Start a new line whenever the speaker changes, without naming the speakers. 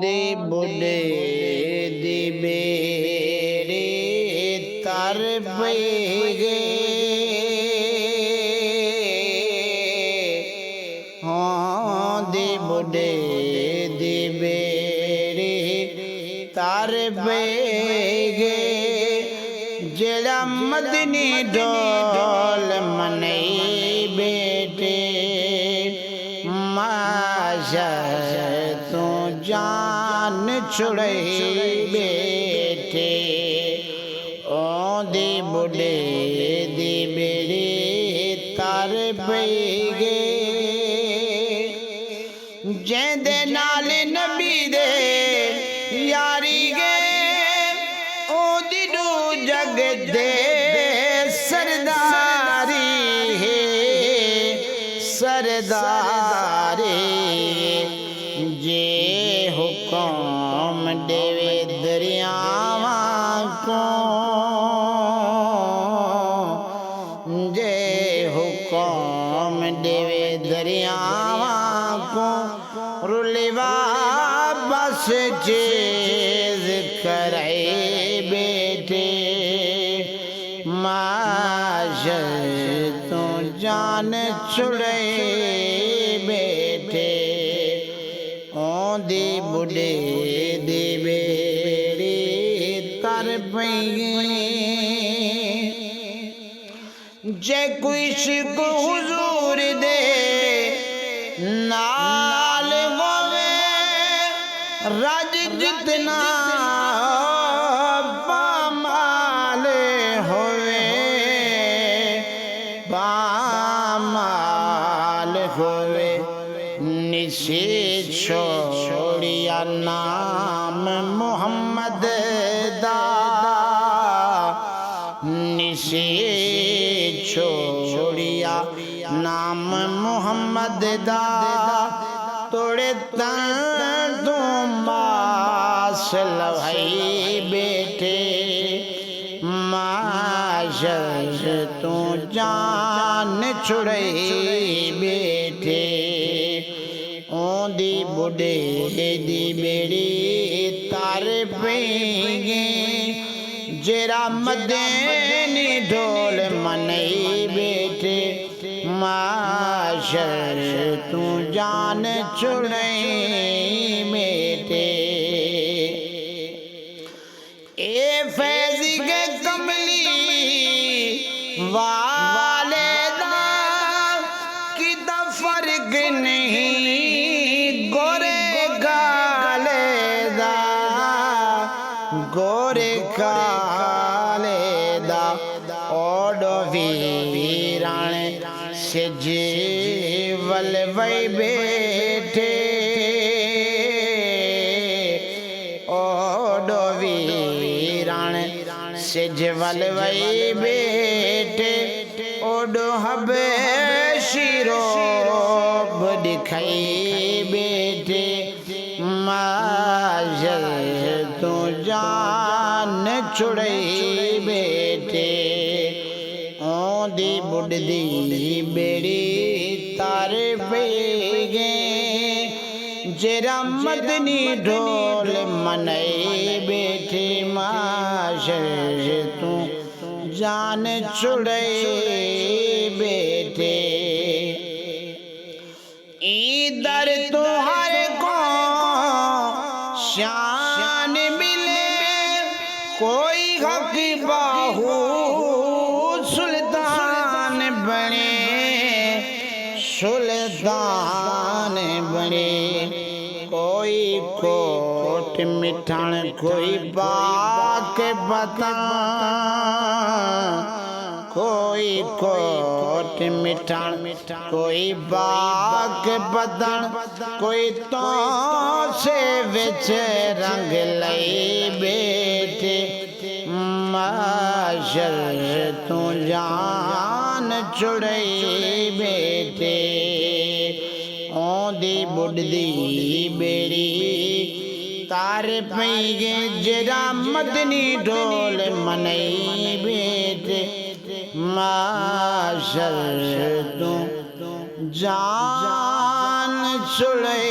दे बुढ़े दी बेड़े तर पे गे हाँ दे बुढ़े दी बेड़े तर पे गे जेड़ा मदनी ढोल मने बेटे माशर तू जान छुड़े बेटे ओ दे बुढ़े दी बेड़े तार पे गे जेंदे नाल नबी दे यारी गे ओ दिडू जग दे सरदारी है सरदारी जे हुक्म देवे दरियावां को जे हुक्म देवे दरियावां को रुलवा बस चीज करे बेटे माशर तू जान छुड़े बेटे ओंदी बुढ़े दे बेड़े तर पे जे कोई शिक हुजूर दे नाल होवे राज जितना पामाल होवे पामाल होवे निशे छोड़िया नाम मोहम्मद दा निशे छोड़िया नाम मोहम्मद दा तोड़े तन तू मास लवाई बेटे माशर तू जान छुड़े बेटे ओंदी बुढ़े दी बेड़ी तार पे गे जेरा मदनी ढोल मनई बेटे माशर तू जान छुड़े बेटे ए फैज के कमली वाले दा की दा फर्क नहीं गोरे काले दा गोरे काले दा ओडो वीरान से जीवल वै बेटे ओडो वीरान से जीवल वै बेटे ओडो हबे शिरो दिखाई बेटे माशर तू जान छुड़े बेटे ओंदी बुढ़दी बेड़ी तार पे गे जेरा मदनी ढोल मनई बेटे माशर तू जान छुड़े बेटे इधर तुहार को शान मिले कोई हक बाहू सुल्तान बने सुल्तान बने कोई कोट मिठान कोई बाक बता कोई कोट मिठान कोई बाक बदन कोई तो से विच रंग लई बेटे माशर तू जान छुड़े बेटे ओंदी बुढ़दी बेड़ी तार पे गे जेरा मदनी ढोल मनई बेटे माशर तू जान छुड़े